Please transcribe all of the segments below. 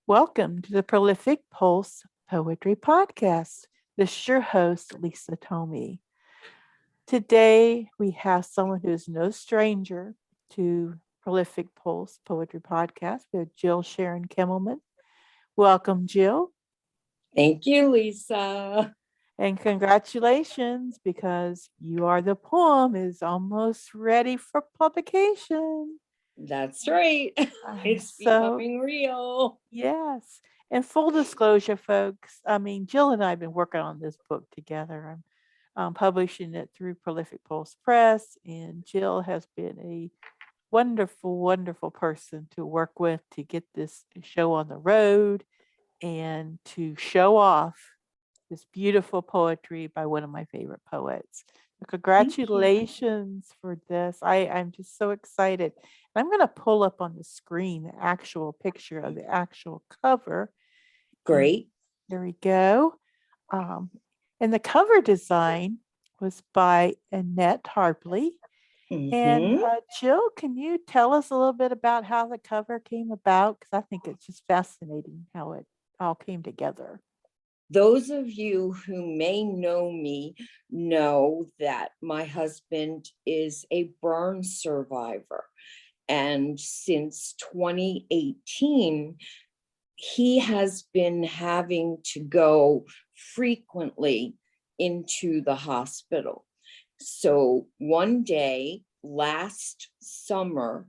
Welcome to the Prolific Pulse Poetry Podcast. This is your host, Lisa Tomey. Today, we have someone who is no stranger to Prolific Pulse Poetry Podcast. We have Sharon Kimmelman. Welcome, Jill. Thank you, Lisa. And congratulations, because the poem is almost ready for publication. That's right. It's becoming real. Yes. And full disclosure, folks, Jill and I have been working on this book together. I'm publishing it through Prolific Pulse Press, and Jill has been a wonderful, wonderful person to work with to get this show on the road and to show off this beautiful poetry by one of my favorite poets. Congratulations for this. I'm just so excited. I'm going to pull up on the screen the actual picture of the actual cover. Great. There we go. And the cover design was by Annette Harpley. And Jill, can you tell us a little bit about how the cover came about? Because I think it's just fascinating how it all came together. Those of you who may know me know that my husband is a burn survivor. And since 2018, he has been having to go frequently into the hospital. So one day last summer,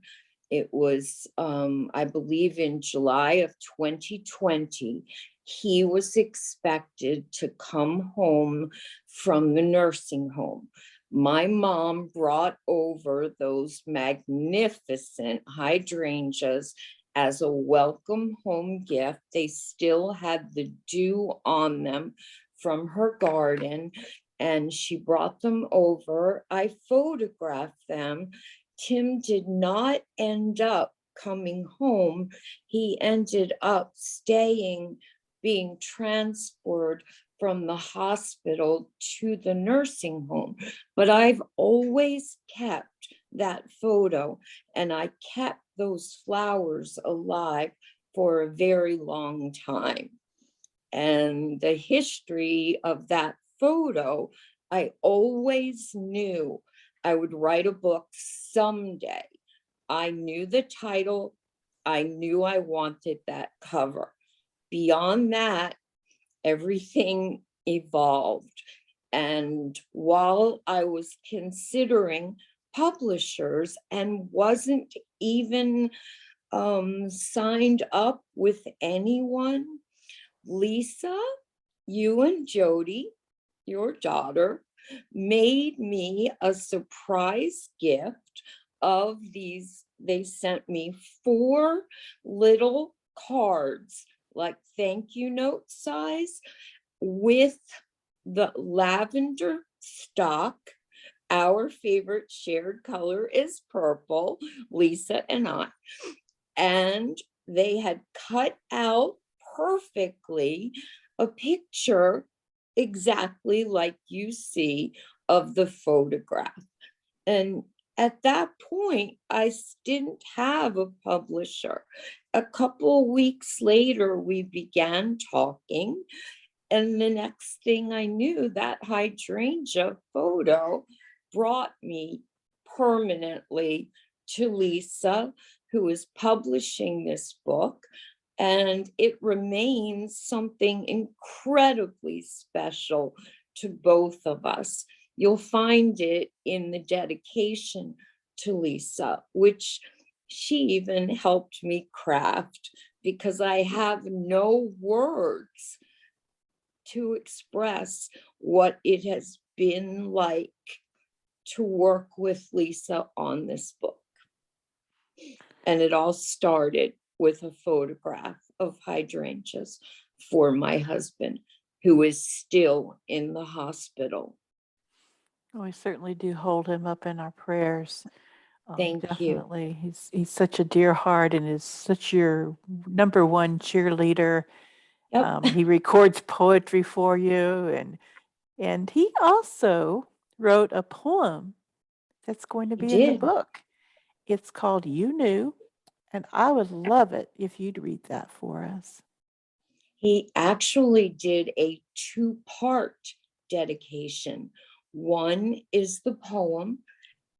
it was, I believe in July of 2020, he was expected to come home from the nursing home. My mom brought over those magnificent hydrangeas as a welcome home gift. They still had the dew on them from her garden, and she brought them over. I photographed them. Tim did not end up coming home. He ended up being transferred from the hospital to the nursing home. But I've always kept that photo, and I kept those flowers alive for a very long time. And the history of that photo, I always knew I would write a book someday. I knew the title. I knew I wanted that cover. Beyond that, everything evolved. And while I was considering publishers and wasn't even signed up with anyone, Lisa, you and Jody, your daughter, made me a surprise gift of these. They sent me 4 little cards, like thank you note size, with the lavender stock. Our favorite shared color is purple, Lisa and I. And they had cut out perfectly a picture exactly like you see of the photograph. And at that point, I didn't have a publisher. A couple of weeks later, we began talking. And the next thing I knew, that hydrangea photo brought me permanently to Lisa, who is publishing this book. And it remains something incredibly special to both of us. You'll find it in the dedication to Lisa, which she even helped me craft, because I have no words to express what it has been like to work with Lisa on this book. And it all started with a photograph of hydrangeas for my husband, who is still in the hospital. We certainly do hold him up in our prayers. Thank definitely. He's such a dear heart and is such your number one cheerleader. Yep. He records poetry for you, and he also wrote a poem that's going to be in the book. It's called You Knew, and I would love it if you'd read that for us. He actually did a two-part dedication. One is the poem.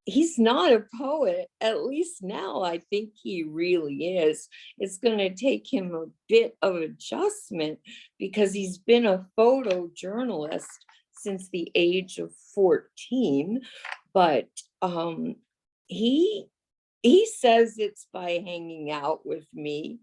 He's not a poet, at least now I think he really is. It's going to take him a bit of adjustment because he's been a photojournalist since the age of 14, but he he says it's by hanging out with me.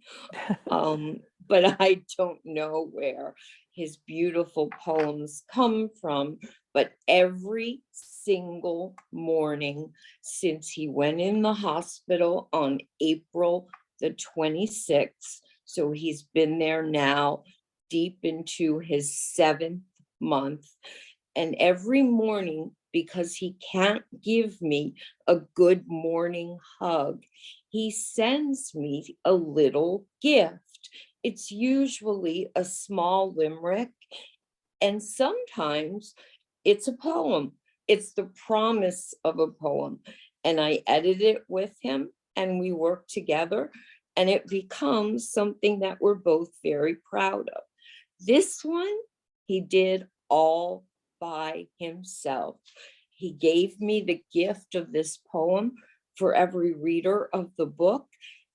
But I don't know where his beautiful poems come from. But every single morning since he went in the hospital on April the 26th, so he's been there now deep into his 7th month. And every morning, because he can't give me a good morning hug, he sends me a little gift. It's usually a small limerick, and sometimes it's a poem. It's the promise of a poem. And I edit it with him and we work together, and it becomes something that we're both very proud of. This one, he did all by himself. He gave me the gift of this poem for every reader of the book,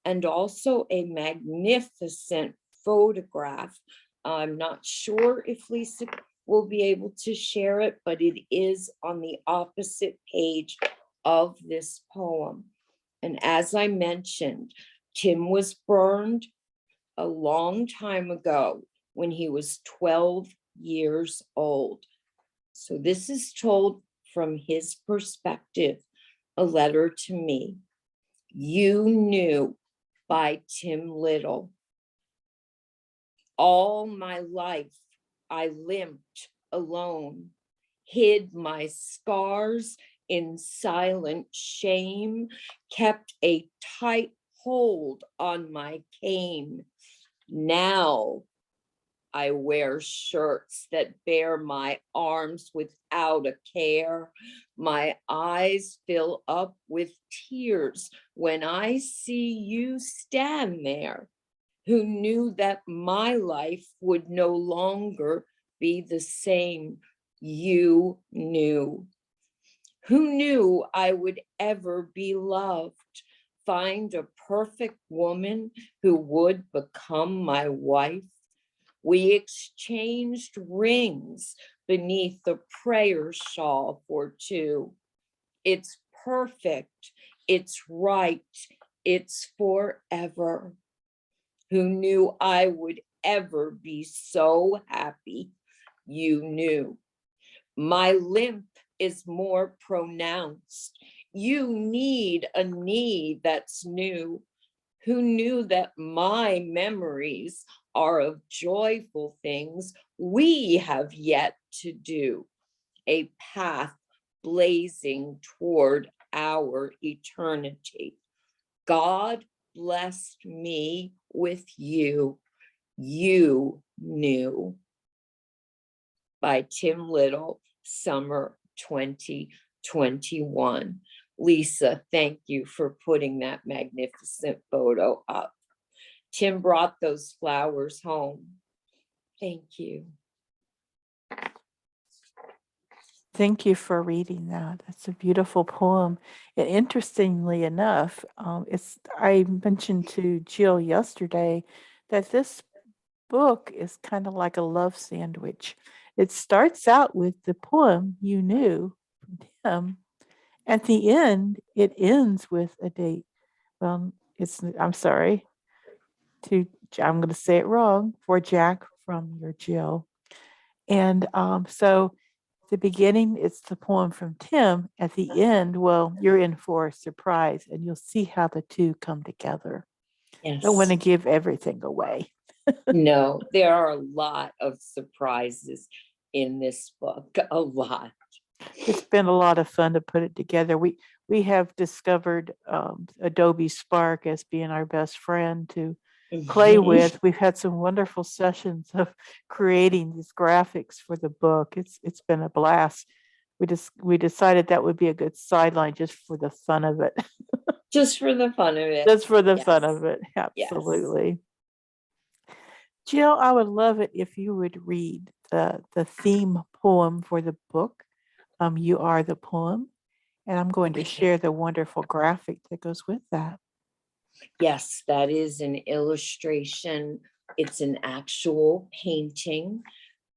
and also a magnificent photograph. I'm not sure if Lisa will be able to share it, but it is on the opposite page of this poem. And as I mentioned, Tim was burned a long time ago when he was 12 years old. So this is told from his perspective, a letter to me. You Knew by Tim Little. All my life I limped alone, hid my scars in silent shame, kept a tight hold on my cane. Now I wear shirts that bear my arms without a care. My eyes fill up with tears when I see you stand there, who knew that my life would no longer be the same. You knew. Who knew I would ever be loved, find a perfect woman who would become my wife? We exchanged rings beneath the prayer shawl for two. It's perfect, it's right, it's forever. Who knew I would ever be so happy? You knew. My limp is more pronounced. You need a need that's new. Who knew that my memories are of joyful things we have yet to do? A path blazing toward our eternity. God blessed me with you. You Knew. By Tim Little, summer 2021. Lisa, thank you for putting that magnificent photo up. Tim brought those flowers home. Thank you. Thank you for reading that. That's a beautiful poem. And interestingly enough, I mentioned to Jill yesterday that this book is kind of like a love sandwich. It starts out with the poem You Knew from Tim. At the end, it ends with a date. Well, I'm sorry I'm going to say it wrong, for Jack from your Jill. And so the beginning, it's the poem from Tim. At the end, well, you're in for a surprise and you'll see how the two come together. Yes. Don't want to give everything away. No, there are a lot of surprises in this book, a lot. It's been a lot of fun to put it together. We have discovered Adobe Spark as being our best friend to play with. We've had some wonderful sessions of creating these graphics for the book. It's been a blast. We decided that would be a good sideline just for the fun of it. Just for the fun of it. Just for the fun Yes. of it. Absolutely. Jill, I would love it if you would read the theme poem for the book. You Are the Poem. And I'm going to share the wonderful graphic that goes with that. Yes, that is an illustration. It's an actual painting,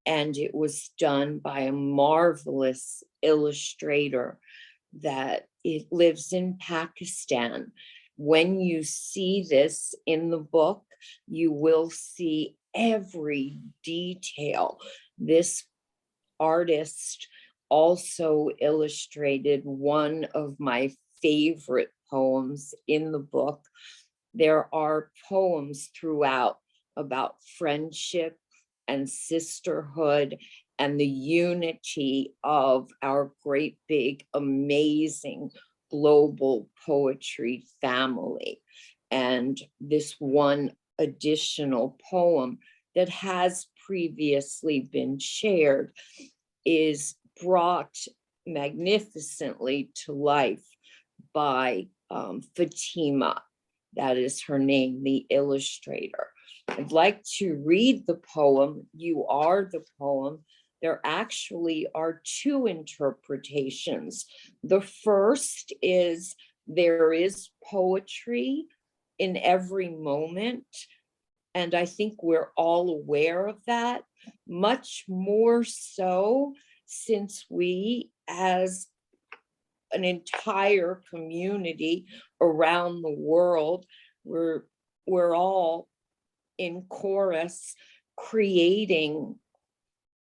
and it was done by a marvelous illustrator that it lives in Pakistan. When you see this in the book, you will see every detail. This artist also illustrated one of my favorite poems in the book. There are poems throughout about friendship and sisterhood and the unity of our great, big, amazing global poetry family. And this one additional poem that has previously been shared is brought magnificently to life by Fatima. That is her name, the illustrator. I'd like to read the poem, You Are the Poem. There actually are two interpretations. The first is there is poetry in every moment, and I think we're all aware of that, much more so since we, as an entire community around the world, we're all in chorus creating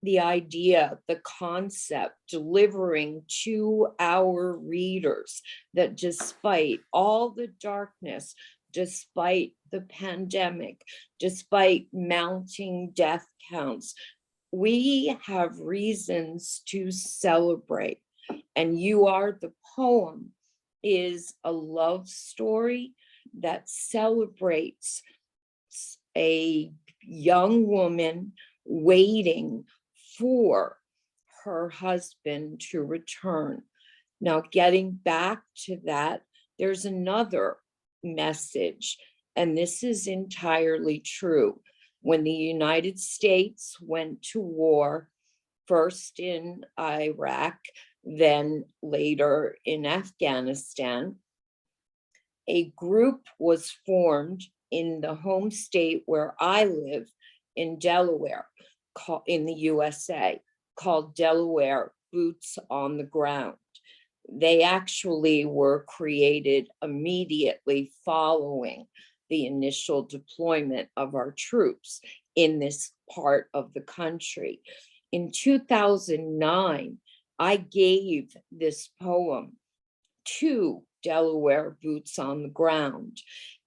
the idea, the concept, delivering to our readers that despite all the darkness, despite the pandemic, despite mounting death counts, we have reasons to celebrate. And You Are the Poem is a love story that celebrates a young woman waiting for her husband to return. Now, getting back to that, there's another message, and this is entirely true. When the United States went to war, first in Iraq, then later in Afghanistan, a group was formed in the home state where I live in Delaware, in the USA, called Delaware Boots on the Ground. They actually were created immediately following the initial deployment of our troops in this part of the country. In 2009, I gave this poem to Delaware Boots on the Ground.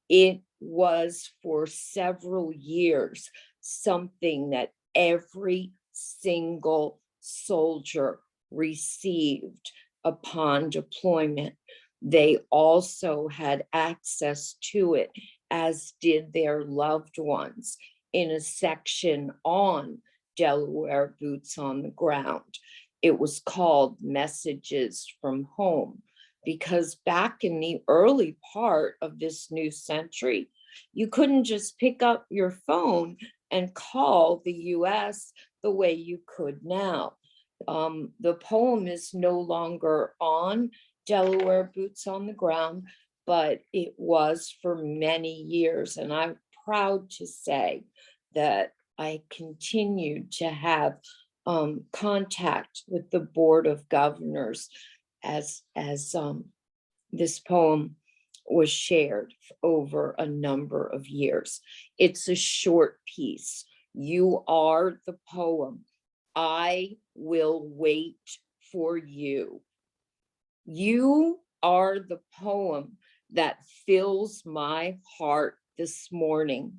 It was for several years something that every single soldier received upon deployment. They also had access to it, as did their loved ones, in a section on Delaware Boots on the Ground. It was called Messages from Home, because back in the early part of this new century, you couldn't just pick up your phone and call the US the way you could now. The poem is no longer on Delaware Boots on the Ground, but it was for many years. And I'm proud to say that I continued to have contact with the Board of Governors as this poem was shared over a number of years. It's a short piece. You are the poem. I will wait for you. You are the poem that fills my heart this morning.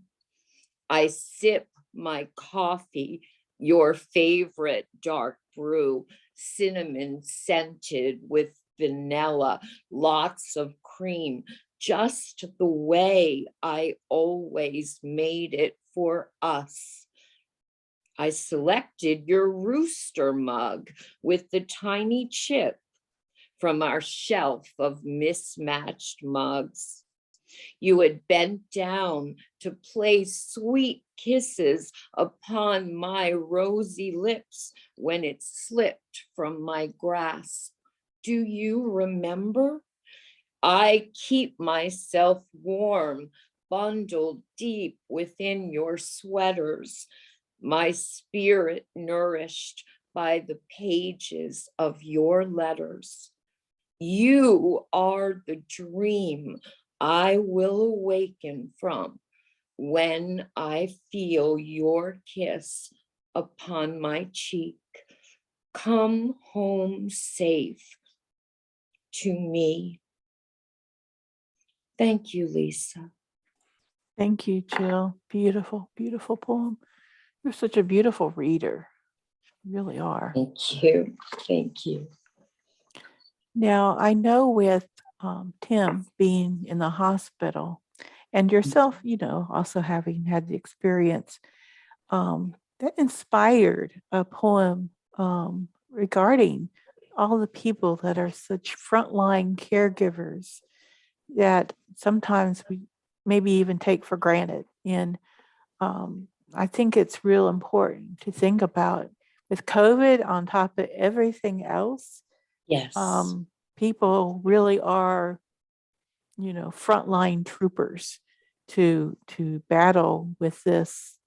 I sip my coffee, your favorite dark brew, cinnamon scented with vanilla, lots of cream, just the way I always made it for us. I selected your rooster mug with the tiny chip from our shelf of mismatched mugs. You had bent down to place sweet kisses upon my rosy lips when it slipped from my grasp. Do you remember? I keep myself warm, bundled deep within your sweaters, my spirit nourished by the pages of your letters. You are the dream I will awaken from when I feel your kiss upon my cheek. Come home safe to me. Thank you, Lisa. Thank you, Jill. Beautiful, beautiful poem. You're such a beautiful reader. You really are. Thank you. Thank you. Now, I know with Tim being in the hospital and yourself, also having had the experience, that inspired a poem regarding all the people that are such frontline caregivers that sometimes we maybe even take for granted. And I think it's real important to think about with COVID on top of everything else. Yes. People really are, frontline troopers to battle with this,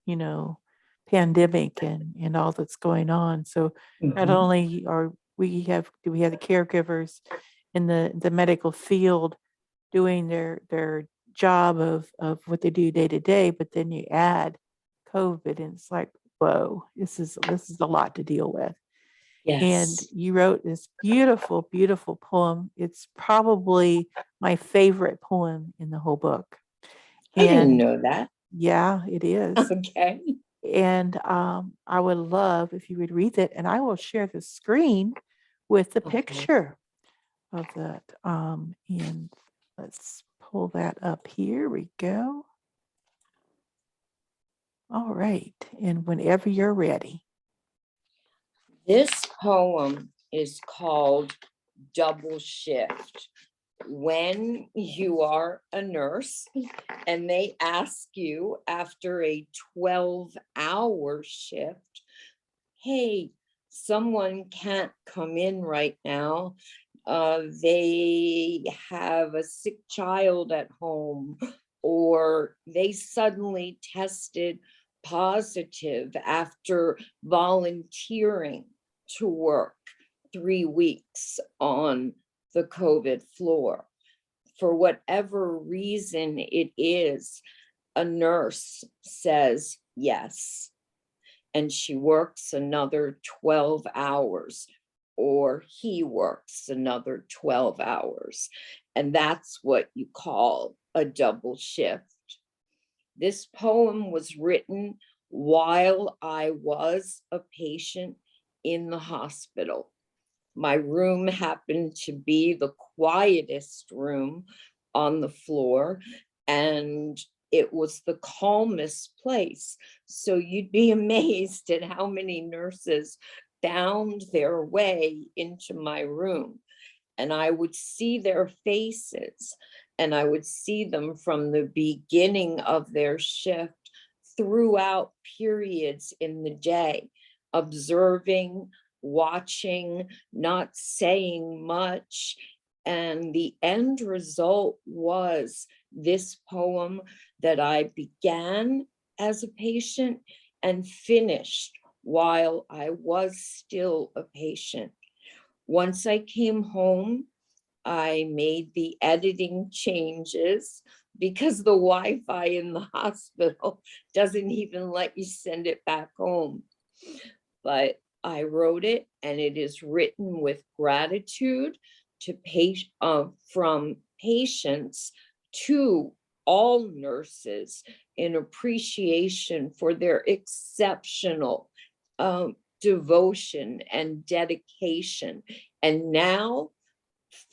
you know, pandemic and all that's going on. So not Mhm. only are do we have the caregivers in the medical field doing their job of what they do day to day, but then you add COVID and it's like, whoa, this is a lot to deal with. And Yes. you wrote this beautiful, beautiful poem. It's probably my favorite poem in the whole book. I didn't And know that. yeah, it is. Okay. And I would love if you would read it, and I will share the screen with the Okay. picture of that. And let's pull that up. Here we go. All right. And whenever you're ready. This poem is called Double Shift. When you are a nurse and they ask you after a 12-hour shift, hey, someone can't come in right now. They have a sick child at home, or they suddenly tested positive after volunteering to work 3 weeks on the COVID floor. For whatever reason it is, a nurse says yes, and she works another 12 hours, or he works another 12 hours. And that's what you call a double shift. This poem was written while I was a patient in the hospital. My room happened to be the quietest room on the floor, and it was the calmest place. So you'd be amazed at how many nurses found their way into my room. And I would see their faces, and I would see them from the beginning of their shift throughout periods in the day, observing, watching, not saying much. And the end result was this poem that I began as a patient and finished while I was still a patient. Once I came home, I made the editing changes because the Wi-Fi in the hospital doesn't even let you send it back home. But I wrote it, and it is written with gratitude to from patients to all nurses, in appreciation for their exceptional devotion and dedication. And now,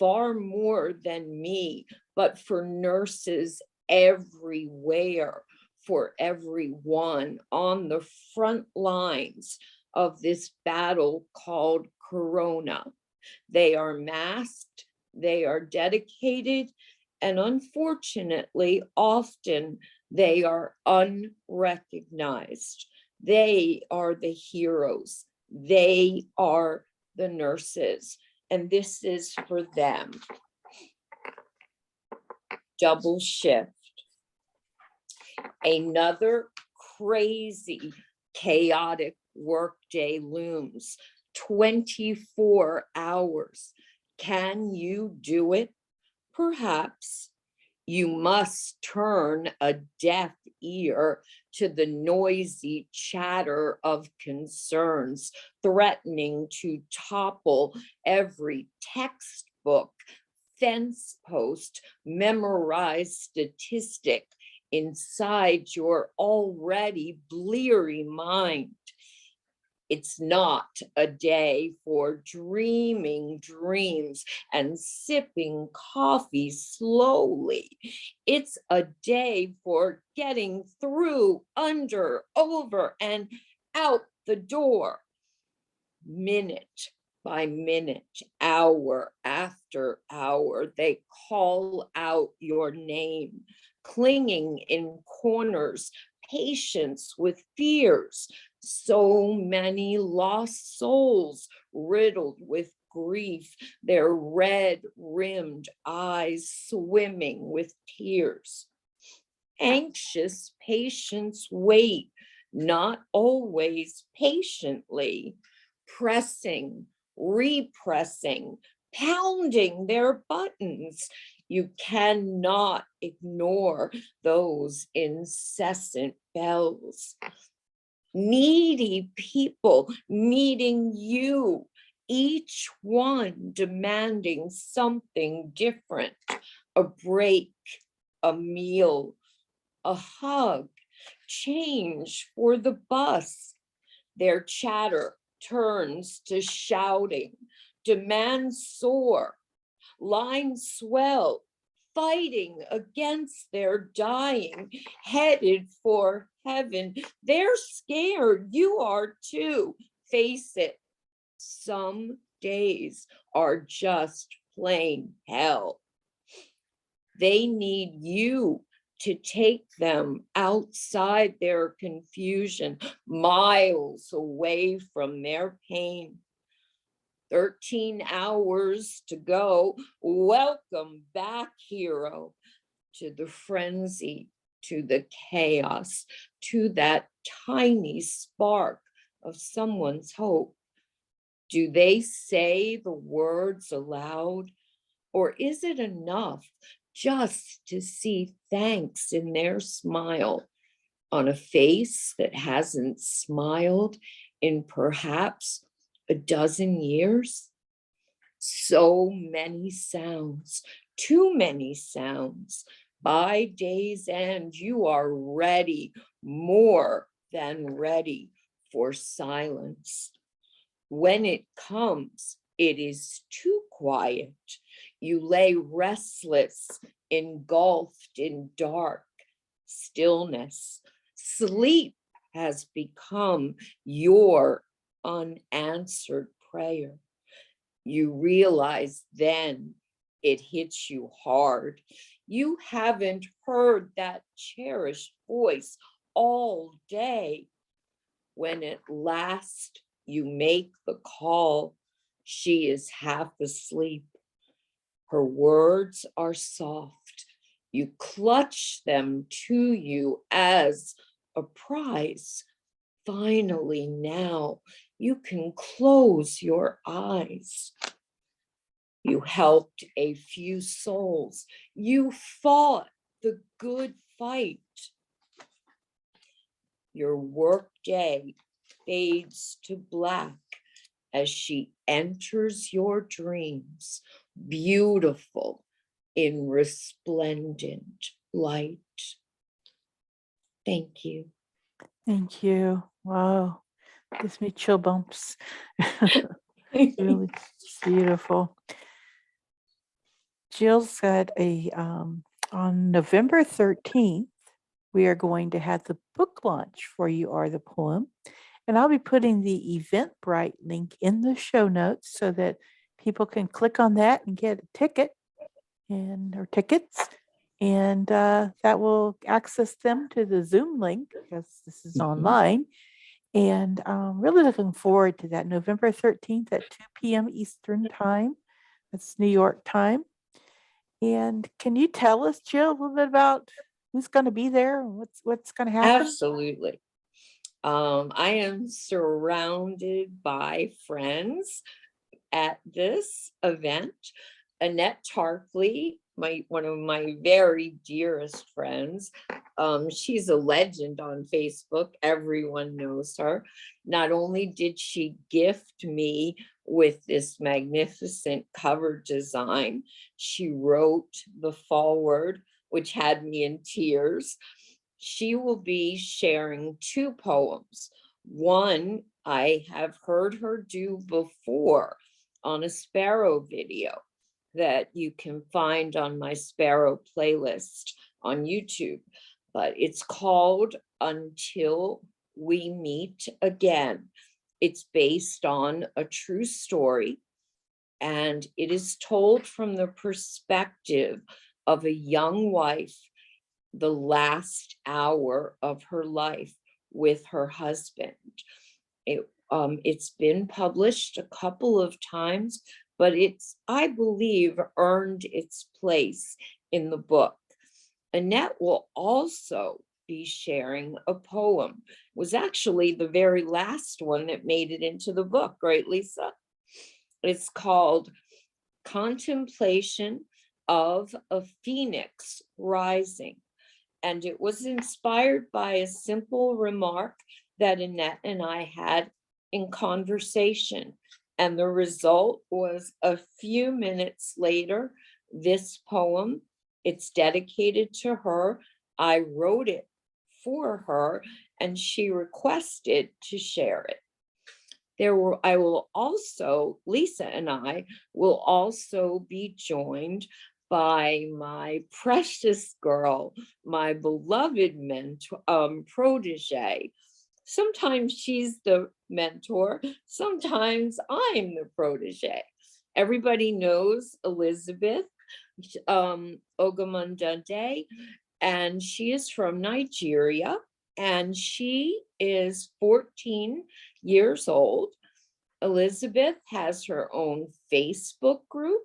far more than me, but for nurses everywhere, for everyone on the front lines of this battle called Corona. They are masked, they are dedicated, And unfortunately, often they are unrecognized. They are the heroes. They are the nurses. And this is for them. Double shift. Another crazy, chaotic workday looms. 24 hours. Can you do it? Perhaps. You must turn a deaf ear to the noisy chatter of concerns threatening to topple every textbook, fence post, memorized statistic inside your already bleary mind. It's not a day for dreaming dreams and sipping coffee slowly. It's a day for getting through, under, over, and out the door. Minute by minute, hour after hour, they call out your name, clinging in corners, patience with fears. So many lost souls riddled with grief, their red-rimmed eyes swimming with tears. Anxious patients wait, not always patiently, pressing, repressing, pounding their buttons. You cannot ignore those incessant bells. Needy people needing you, each one demanding something different, a break, a meal, a hug, change for the bus. Their chatter turns to shouting, demands soar, lines swell, fighting against their dying, headed for heaven. They're scared. You are too. Face it. Some days are just plain hell. They need you to take them outside their confusion, miles away from their pain. 13 hours to go. Welcome back, hero, to the frenzy, to the chaos, to that tiny spark of someone's hope. Do they say the words aloud, or is it enough just to see thanks in their smile on a face that hasn't smiled in perhaps a dozen years? So many sounds, too many sounds. By day's end, you are ready, more than ready for silence. When it comes, it is too quiet. You lay restless, engulfed in dark stillness. Sleep has become your unanswered prayer. You realize then it hits you hard. You haven't heard that cherished voice all day. When at last you make the call, she is half asleep. Her words are soft. You clutch them to you as a prize. Finally, now you can close your eyes. You helped a few souls. You fought the good fight. Your workday fades to black as she enters your dreams, beautiful in resplendent light. Thank you. Thank you. Wow. Gives me chill bumps. Really beautiful. Jill's got on November 13th, we are going to have the book launch for You Are the Poem. And I'll be putting the Eventbrite link in the show notes so that people can click on that and get a ticket. or tickets, and that will access them to the Zoom link because this is online. And really looking forward to that November 13th at 2 p.m. Eastern Time. That's New York time. And can you tell us, Jill, a little bit about who's going to be there and what's going to happen? Absolutely. I am surrounded by friends at this event. Annette Tarkley, one of my very dearest friends. She's a legend on Facebook. Everyone knows her. Not only did she gift me with this magnificent cover design, she wrote the foreword, which had me in tears. She will be sharing 2 poems. One I have heard her do before on a Sparrow video that you can find on my Sparrow playlist on YouTube, but it's called Until We Meet Again. It's based on a true story, and it is told from the perspective of a young wife, the last hour of her life with her husband. It's been published a couple of times, but it's, I believe, earned its place in the book. Annette will also be sharing a poem. It was actually the very last one that made it into the book, right, Lisa? It's called Contemplation of a Phoenix Rising. And it was inspired by a simple remark that Annette and I had in conversation. And the result was a few minutes later, this poem. It's dedicated to her. I wrote it for her, and she requested to share it. I will also, Lisa and I will also be joined by my precious girl, my beloved protege. Sometimes she's the mentor, sometimes I'm the protege. Everybody knows Elizabeth Ogamundade, and she is from Nigeria, and she is 14 years old. Elizabeth has her own Facebook group.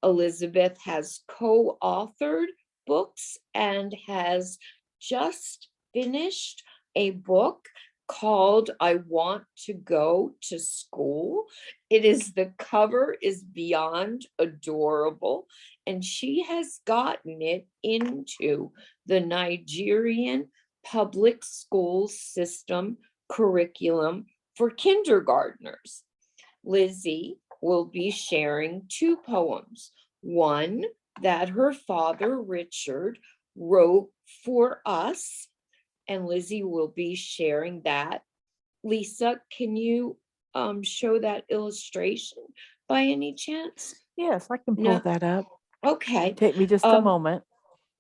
Elizabeth has co-authored books and has just finished a book called I Want to Go to School. The cover is beyond adorable, and she has gotten it into the Nigerian public school system curriculum for kindergartners. Lizzie will be sharing 2 poems. One that her father, Richard, wrote for us, and Lizzie will be sharing that. Lisa, can you show that illustration by any chance? Yes, I can pull No. that up. Okay. Take me just a moment.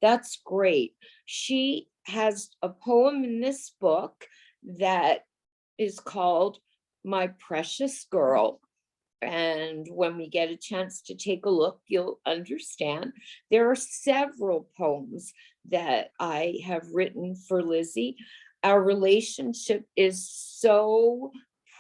That's great. She has a poem in this book that is called My Precious Girl. And when we get a chance to take a look, you'll understand. There are several poems that I have written for Lizzie. Our relationship is so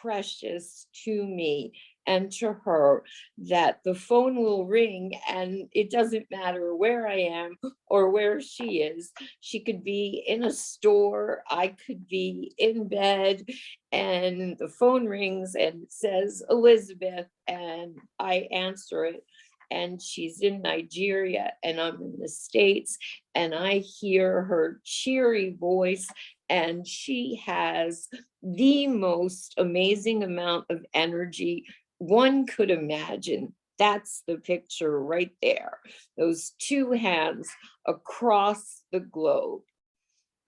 precious to me and to her that the phone will ring, and it doesn't matter where I am or where she is. She could be in a store, I could be in bed, and the phone rings and it says Elizabeth, and I answer it, and she's in Nigeria and I'm in the States, and I hear her cheery voice, and she has the most amazing amount of energy one could imagine. That's the picture right there. Those 2 hands across the globe.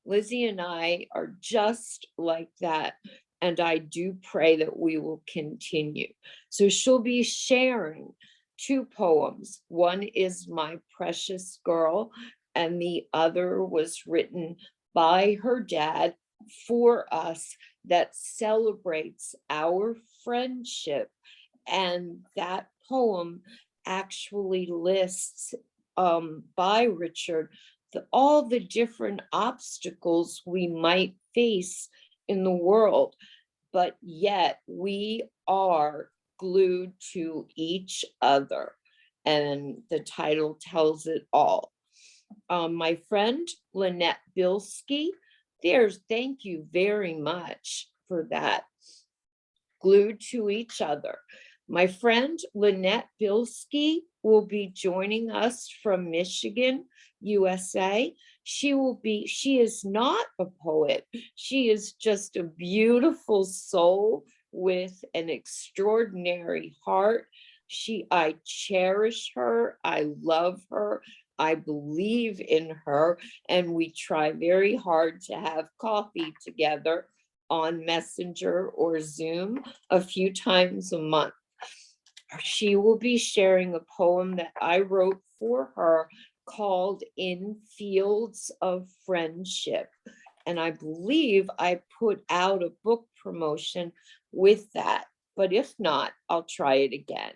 Lizzie and I are just like that, and I do pray that we will continue. So she'll be sharing 2 poems. One is My Precious Girl, and the other was written by her dad for us, that celebrates our friendship. And that poem actually lists by Richard, all the different obstacles we might face in the world, but yet we are glued to each other. And the title tells it all. My friend Lynette Bilski, thank you very much for that. Glued to each other. My friend Lynette Bilski will be joining us from Michigan, USA. She is not a poet. She is just a beautiful soul with an extraordinary heart. I cherish her. I love her. I believe in her, and we try very hard to have coffee together on Messenger or Zoom a few times a month. She will be sharing a poem that I wrote for her called In Fields of Friendship. And I believe I put out a book promotion with that, but if not, I'll try it again.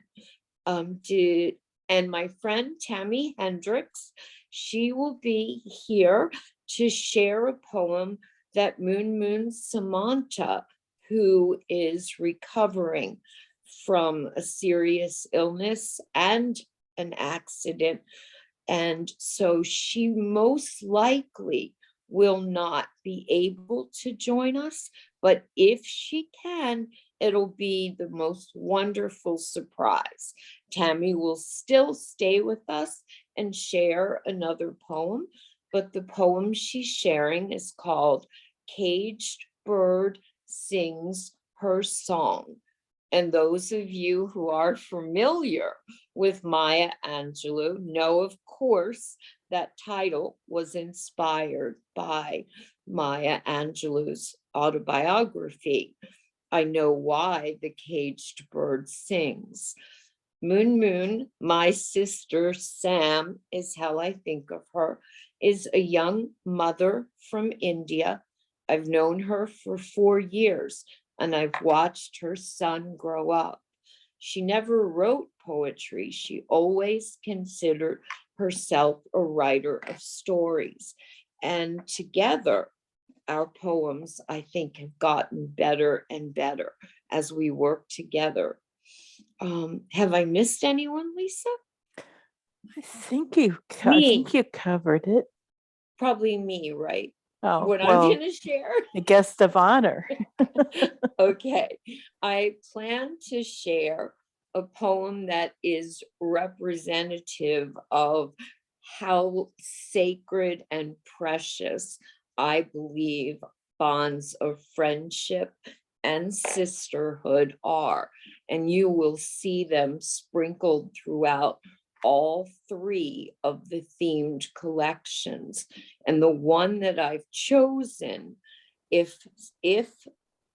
And my friend Tammy Hendricks, she will be here to share a poem that Moon Samantha, who is recovering from a serious illness and an accident. And so she most likely will not be able to join us, but if she can, it'll be the most wonderful surprise. Tammy will still stay with us and share another poem, but the poem she's sharing is called Caged Bird Sings Her Song. And those of you who are familiar with Maya Angelou know, of course, that title was inspired by Maya Angelou's autobiography. I know why the caged bird sings. Moon, my sister Sam is how I think of her, is a young mother from India. I've known her for 4 years, and I've watched her son grow up. She never wrote poetry. She always considered herself a writer of stories. And together, our poems, I think, have gotten better and better as we work together. Have I missed anyone, Lisa? I think you Me. covered it. Probably me, right? Oh, What I'm well, going to share. the guest of honor. Okay. I plan to share a poem that is representative of how sacred and precious I believe bonds of friendship and sisterhood are. And you will see them sprinkled throughout all 3 of the themed collections. And the one that I've chosen, if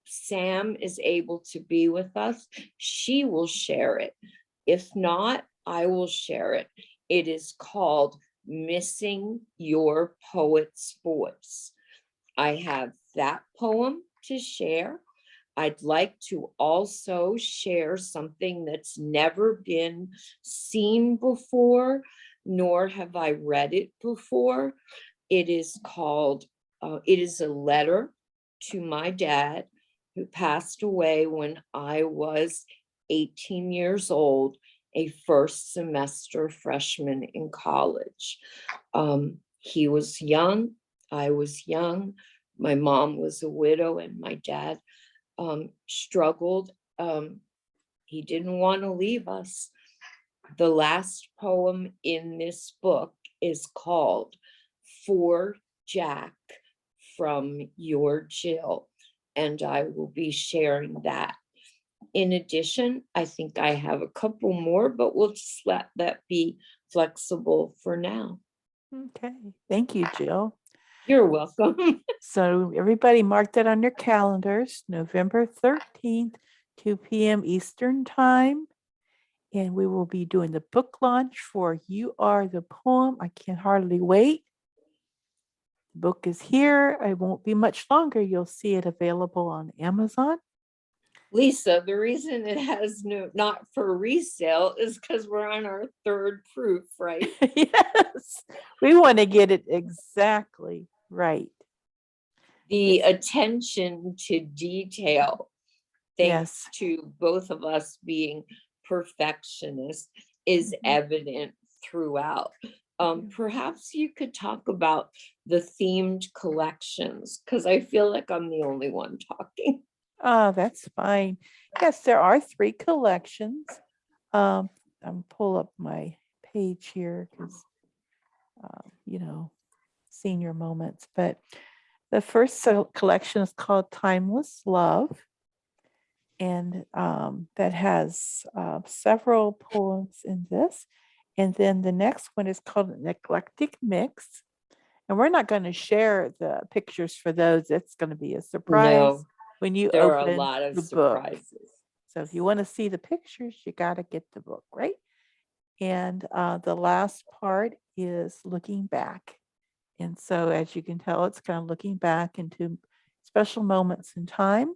Sam is able to be with us, she will share it. If not, I will share it. It is called Missing Your Poet's Voice. I have that poem to share. I'd like to also share something that's never been seen before, nor have I read it before. It is called, it is a letter to my dad, who passed away when I was 18 years old, a first semester freshman in college. He was young, I was young. My mom was a widow, and my dad struggled. He didn't want to leave us. The last poem in this book is called For Jack from Your Jill, and I will be sharing that. In addition, I think I have a couple more, but we'll just let that be flexible for now. Okay. Thank you, Jill. You're welcome. So everybody mark that on your calendars, November 13th, 2 p.m. Eastern Time. And we will be doing the book launch for You Are the Poem. I can hardly wait. The book is here. It won't be much longer. You'll see it available on Amazon. Lisa, the reason it has not for resale is because we're on our third proof, right? Yes, we want to get it exactly right. The It's attention to detail, thanks yes. to both of us being perfectionists, is Mhm. evident throughout. Mhm. Perhaps you could talk about the themed collections, because I feel like I'm the only one talking. That's fine. Yes, there are 3 collections. I'm pull up my page here because, you know, senior moments. But the first collection is called Timeless Love, and that has several poems in this. And then the next one is called an Eclectic Mix. And we're not going to share the pictures for those. It's going to be a surprise No, when you there are a open lot of the book. surprises. So if you want to see the pictures, you got to get the book, right? And the last part is looking back. And so, as you can tell, it's kind of looking back into special moments in time.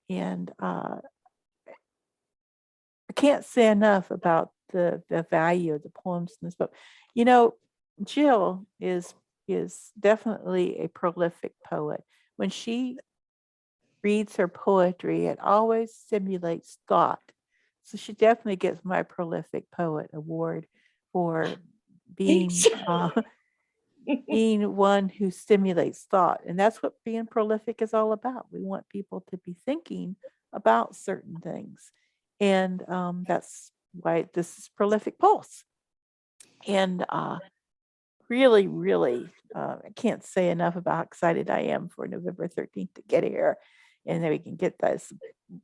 And I can't say enough about the value of the poems in this book. You know, Jill is definitely a prolific poet. When she reads her poetry, it always stimulates thought. So she definitely gets my prolific poet award for Thanks. being being one who stimulates thought. And that's what being prolific is all about. We want people to be thinking about certain things. And that's why this is Prolific Pulse. And really, really, I can't say enough about how excited I am for November 13th to get here. And then we can get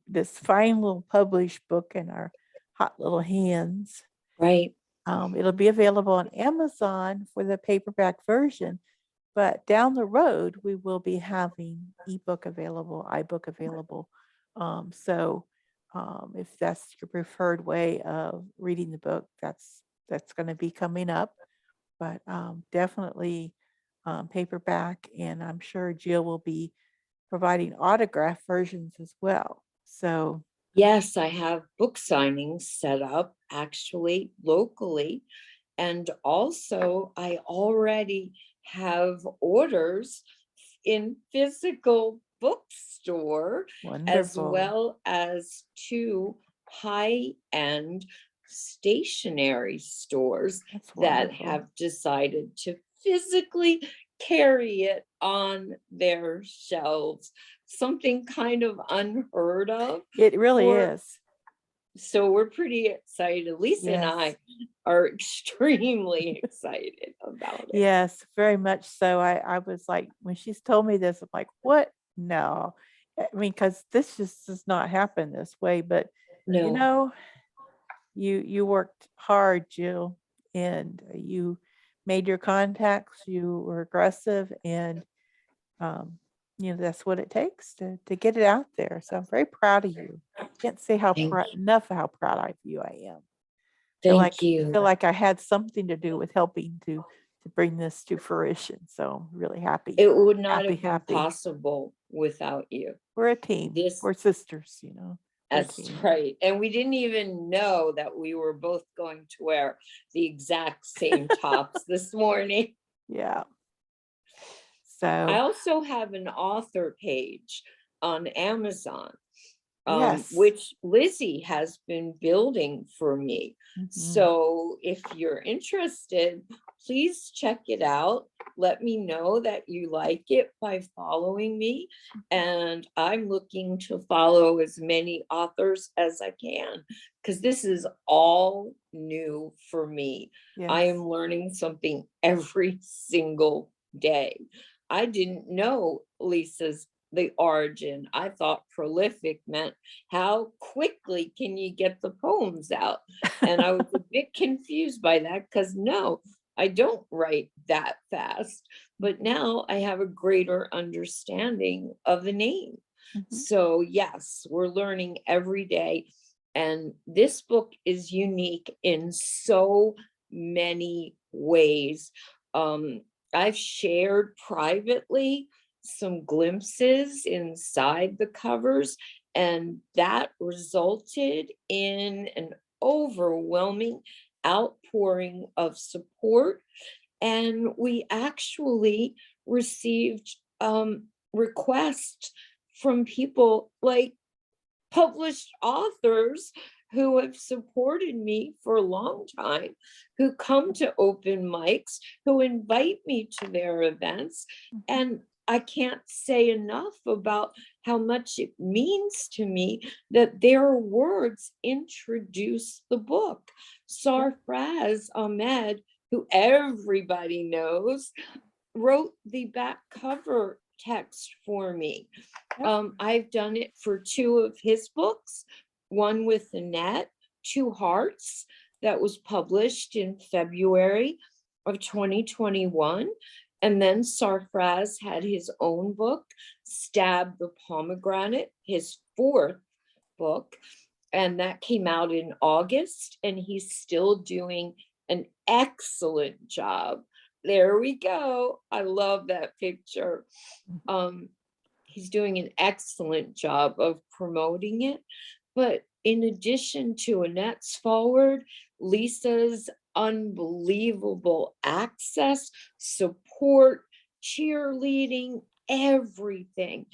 this fine little published book in our hot little hands. Right. It'll be available on Amazon for the paperback version, but down the road, we will be having ebook available, iBook available. So if that's your preferred way of reading the book, that's going to be coming up. But definitely paperback, and I'm sure Jill will be providing autograph versions as well. So Yes, I have book signings set up actually locally. And also, I already have orders in physical bookstore, as wonderful. well as 2 high-end stationery stores That's that wonderful. have decided to physically carry it on their shelves. Something kind of unheard of It really for, is. so we're pretty excited. Lisa and Yes. I are extremely excited about it. Yes, very much so. I was like, when she's told me this, I'm like, what? No. I mean, because this just does not happen this way. But you No, know, you worked hard, Jill, and you made your contacts. You were aggressive, and um, that's what it takes to get it out there. So I'm very proud of you. Can't say how thank proud enough how proud of you I am. thank Feel you. like I had something to do with helping to bring this to fruition. So I'm really happy, It would not happy, have been happy. possible without you. We're a team. This, We're sisters. We're a that's team. right. And we didn't even know that we were both going to wear the exact same tops this morning. Yeah. I So also have an author page on Amazon, yes. which Lizzie has been building for me. Mhm. So if you're interested, please check it out. Let me know that you like it by following me. And I'm looking to follow as many authors as I can, because this is all new for me. I Yes. am learning something every single day. I didn't know Lisa's the origin. I thought prolific meant how quickly can you get the poems out? And I was a bit confused by that, because no, I don't write that fast. But now I have a greater understanding of the name. Mhm. So, yes, we're learning every day. And this book is unique in so many ways. Um, I've shared privately some glimpses inside the covers, And that resulted in an overwhelming outpouring of support. And we actually received requests from people like published authors who have supported me for a long time, who come to open mics, who invite me to their events. Mhm. And I can't say enough about how much it means to me that their words introduce the book. Yep. Sarfraz Ahmed, who everybody knows, wrote the back cover text for me. Yep. I've done it for two of his books, one with Annette, Two Hearts, that was published in February of 2021. And then Sarfraz had his own book, Stab the Pomegranate, his fourth book. And that came out in August, and he's still doing an excellent job. There we go. I love that picture. Mhm. He's doing an excellent job of promoting it. But in addition to Annette's forward, Lisa's unbelievable access, support, cheerleading, everything.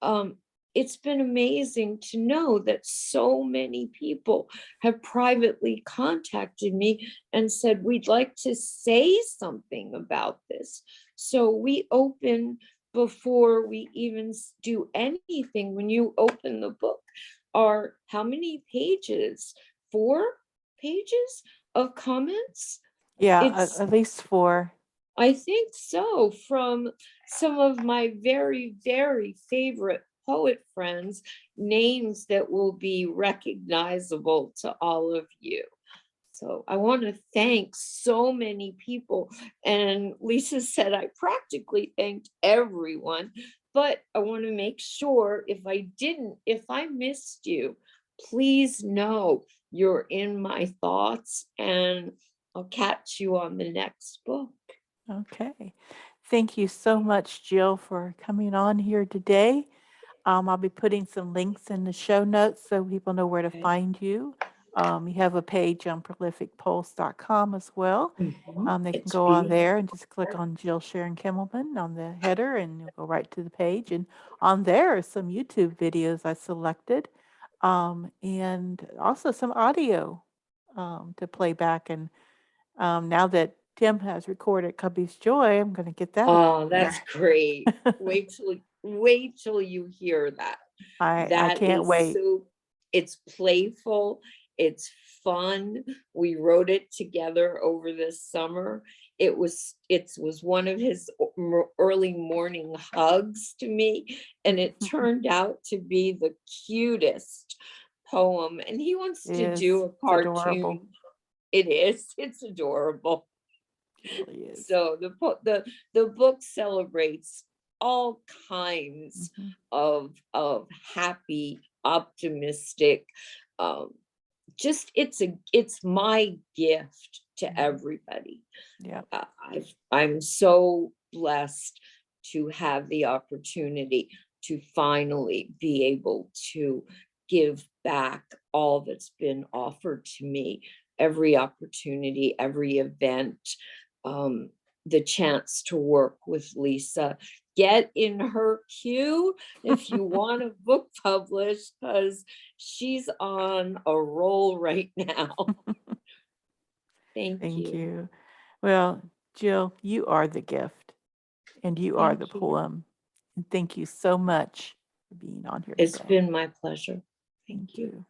Um, it's been amazing to know that so many people have privately contacted me and said, we'd like to say something about this. So we open before we even do anything. When you open the book, are how many pages? 4 pages of comments? Yeah, It's, at least 4. I think so, from some of my very, very favorite poet friends, names that will be recognizable to all of you. So I want to thank so many people. And Lisa said I practically thanked everyone, but I want to make sure if I missed you, please know you're in my thoughts, and I'll catch you on the next book. Okay. Thank you so much, Jill, for coming on here today. I'll be putting some links in the show notes so people know where to Okay. find you. You have a page on prolificpulse.com as well. They can It's go on there and beautiful. just click on Jill Sharon Kimmelman on the header, and you'll go right to the page. And on there are some YouTube videos I selected, and also some audio to play back. And now that Tim has recorded Cubby's Joy, I'm going to get that up Oh, there. that's great. Wait till you hear that. I That can't is wait. so, it's playful, it's fun. We wrote it together over this summer. It was one of his early morning hugs to me, and it turned out to be the cutest poem. And he wants to do Is a it's adorable. cartoon. It is, it's adorable. It really is. So the book celebrates all kinds Mhm. of happy, optimistic, um, just it's my gift to Mhm. everybody. Yep. I'm so blessed to have the opportunity to finally be able to give back all that's been offered to me, every opportunity, every event, um, the chance to work with Lisa. Get in her queue if you want a book published, because she's on a roll right now. Thank Thank you. you. Well, Jill, you are the gift and you are the Thank you. poem. And thank you so much for being on here It's today. been my pleasure. Thank Thank you. you.